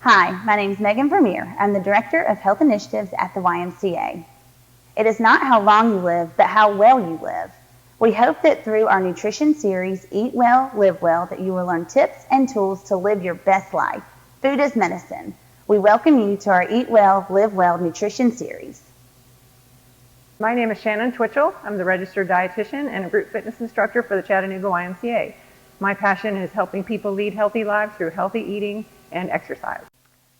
Hi, my name is Megan Vermeer. I'm the Director of Health Initiatives at the YMCA. It is not how long you live, but how well you live. We hope that through our nutrition series, Eat Well, Live Well, that you will learn tips and tools to live your best life. Food is medicine. We welcome you to our Eat Well, Live Well nutrition series. My name is Shannon Twitchell. I'm the registered dietitian and a group fitness instructor for the Chattanooga YMCA. My passion is helping people lead healthy lives through healthy eating and exercise.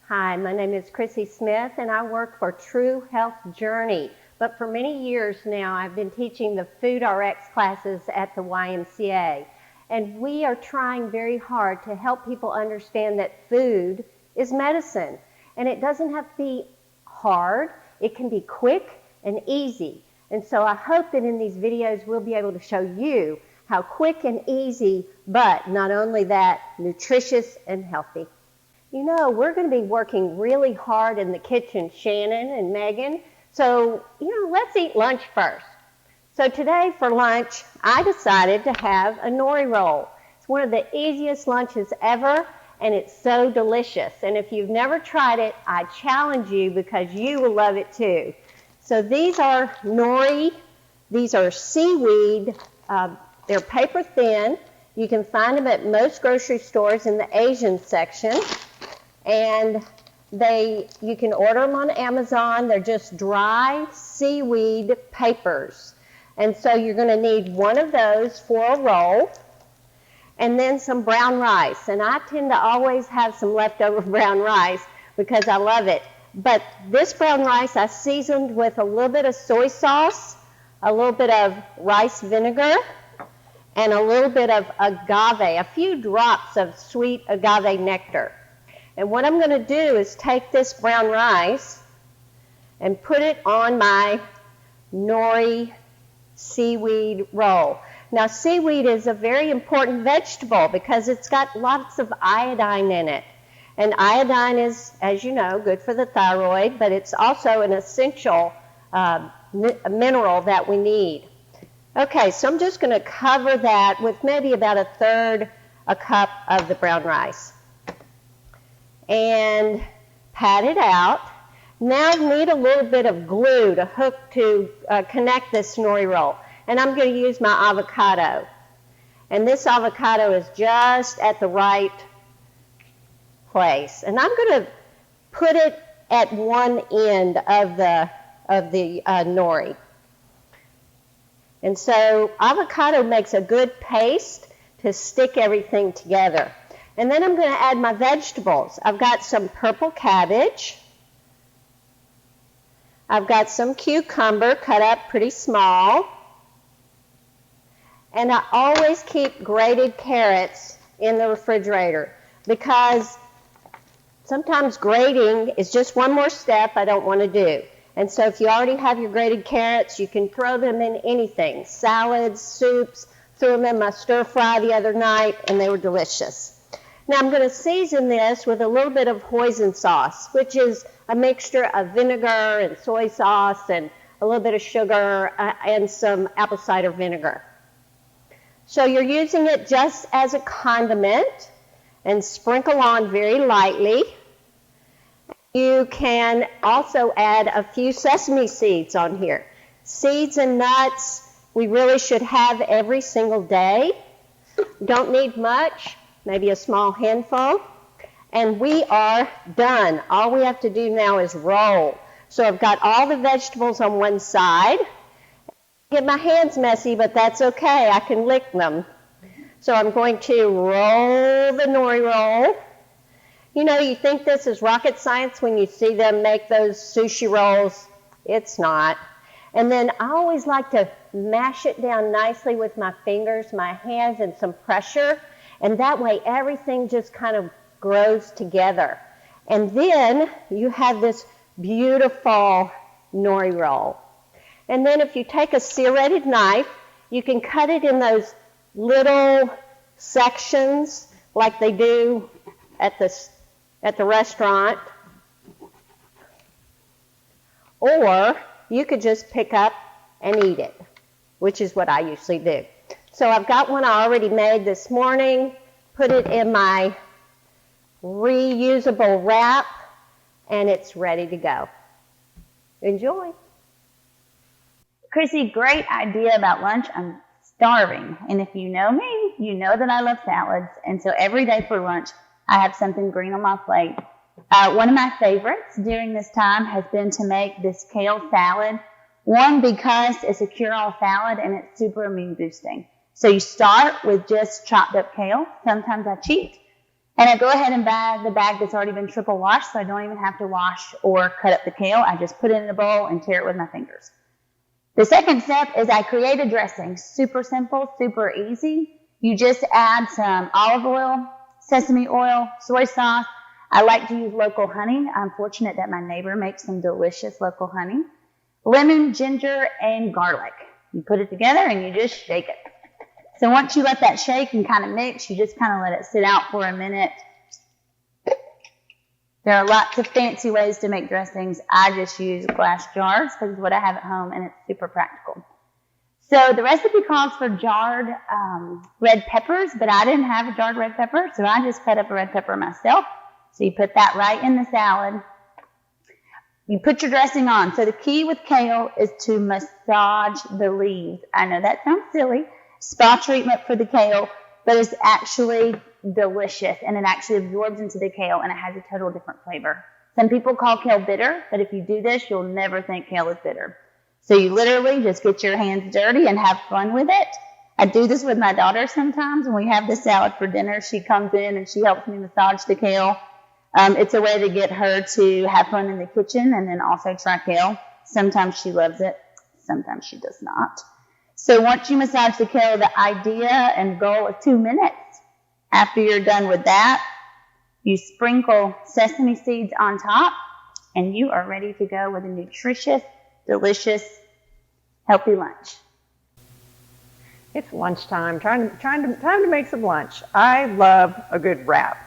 Hi, my name is Chrissy Smith and I work for True Health Journey. But for many years now, I've been teaching the Food RX classes at the YMCA. And we are trying very hard to help people understand that food is medicine. And it doesn't have to be hard. It can be quick and easy. And so I hope that in these videos, we'll be able to show you how quick and easy, but not only that, nutritious and healthy. You know, we're going to be working really hard in the kitchen, Shannon and Megan. So, let's eat lunch first. So today for lunch, I decided to have a Nori Roll. It's one of the easiest lunches ever, and it's so delicious. And if you've never tried it, I challenge you because you will love it too. So these are nori. These are seaweed. They're paper thin. You can find them at most grocery stores in the Asian section. And you can order them on Amazon. They're just dry seaweed papers. And so you're going to need one of those for a roll, and then some brown rice. And I tend to always have some leftover brown rice because I love it. But this brown rice I seasoned with a little bit of soy sauce, a little bit of rice vinegar, and a little bit of agave, a few drops of sweet agave nectar. And what I'm going to do is take this brown rice and put it on my nori seaweed roll. Now, seaweed is a very important vegetable because it's got lots of iodine in it. And iodine is, as you know, good for the thyroid, but it's also an essential mineral that we need. Okay, so I'm just going to cover that with maybe about a third a cup of the brown rice. And pat it out. Now I need a little bit of glue to hook to connect this nori roll. And I'm going to use my avocado. And this avocado is just at the right place. And I'm going to put it at one end of the nori. And so avocado makes a good paste to stick everything together. And then I'm going to add my vegetables. I've got some purple cabbage. I've got some cucumber cut up pretty small. And I always keep grated carrots in the refrigerator because sometimes grating is just one more step I don't want to do. And so if you already have your grated carrots, you can throw them in anything. Salads, soups, threw them in my stir fry the other night, and they were delicious. Now I'm going to season this with a little bit of hoisin sauce, which is a mixture of vinegar and soy sauce and a little bit of sugar and some apple cider vinegar. So you're using it just as a condiment and sprinkle on very lightly. You can also add a few sesame seeds on here. Seeds and nuts we really should have every single day. Don't need much. Maybe a small handful, and we are done. All we have to do now is roll. So I've got all the vegetables on one side. Get my hands messy, but that's okay. I can lick them. So I'm going to roll the nori roll. You know, you think this is rocket science when you see them make those sushi rolls. It's not. And then I always like to mash it down nicely with my fingers, my hands, and some pressure. And that way, everything just kind of grows together. And then you have this beautiful nori roll. And then if you take a serrated knife, you can cut it in those little sections like they do at the restaurant. Or you could just pick up and eat it, which is what I usually do. So I've got one I already made this morning, put it in my reusable wrap, and it's ready to go. Enjoy. Chrissy, great idea about lunch. I'm starving. And if you know me, you know that I love salads. And so every day for lunch, I have something green on my plate. One of my favorites during this time has been to make this kale salad. One, because it's a cure-all salad and it's super immune boosting. So you start with just chopped up kale. Sometimes I cheat. And I go ahead and bag the bag that's already been triple washed, so I don't even have to wash or cut up the kale. I just put it in a bowl and tear it with my fingers. The second step is I create a dressing. Super simple, super easy. You just add some olive oil, sesame oil, soy sauce. I like to use local honey. I'm fortunate that my neighbor makes some delicious local honey. Lemon, ginger, and garlic. You put it together and you just shake it. So once you let that shake and kind of mix, you just kind of let it sit out for a minute. There are lots of fancy ways to make dressings. I just use glass jars because it's what I have at home and it's super practical. So the recipe calls for jarred red peppers, but I didn't have a jarred red pepper, so I just cut up a red pepper myself. So you put that right in the salad. You put your dressing on. So the key with kale is to massage the leaves. I know that sounds silly. Spa treatment for the kale, but it's actually delicious and it actually absorbs into the kale and it has a total different flavor. Some people call kale bitter, but if you do this, you'll never think kale is bitter. So you literally just get your hands dirty and have fun with it. I do this with my daughter sometimes when we have the salad for dinner. She comes in and she helps me massage the kale. It's a way to get her to have fun in the kitchen and then also try kale. Sometimes she loves it, sometimes she does not. So once you massage the kale, the idea and goal is 2 minutes. After you're done with that, you sprinkle sesame seeds on top, and you are ready to go with a nutritious, delicious, healthy lunch. It's lunchtime, time to make some lunch. I love a good wrap.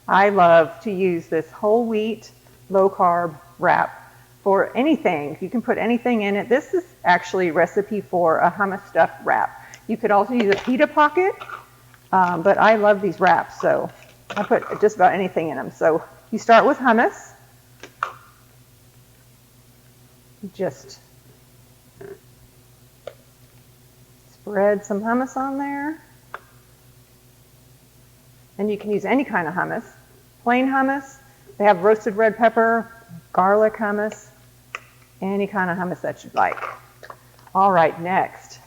I love to use this whole wheat, low carb wrap for anything. You can put anything in it. This is actually a recipe for a hummus stuffed wrap. You could also use a pita pocket, but I love these wraps, so I put just about anything in them. So you start with hummus. Just spread some hummus on there. And you can use any kind of hummus. Plain hummus. They have roasted red pepper, garlic hummus, any kind of hummus that you'd like. All right, next.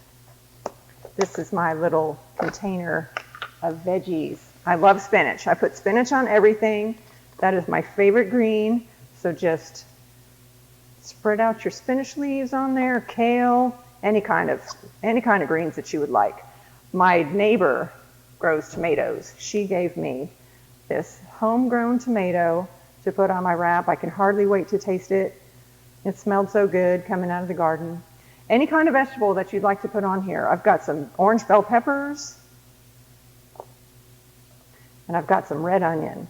This is my little container of veggies. I love spinach. I put spinach on everything. That is my favorite green. So just spread out your spinach leaves on there, kale, any kind of greens that you would like. My neighbor grows tomatoes. She gave me this homegrown tomato to put on my wrap. I can hardly wait to taste it. It smelled so good coming out of the garden. Any kind of vegetable that you'd like to put on here. I've got some orange bell peppers, and I've got some red onion.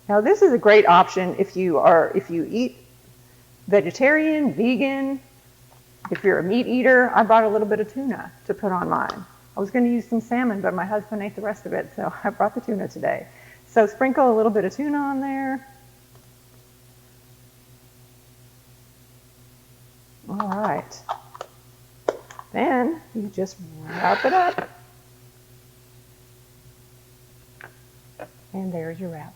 Now this is a great option if you eat vegetarian, vegan. If you're a meat eater, I brought a little bit of tuna to put on mine. I was going to use some salmon, but my husband ate the rest of it, so I brought the tuna today. So sprinkle a little bit of tuna on there. All right. Then you just wrap it up. And there's your wrap.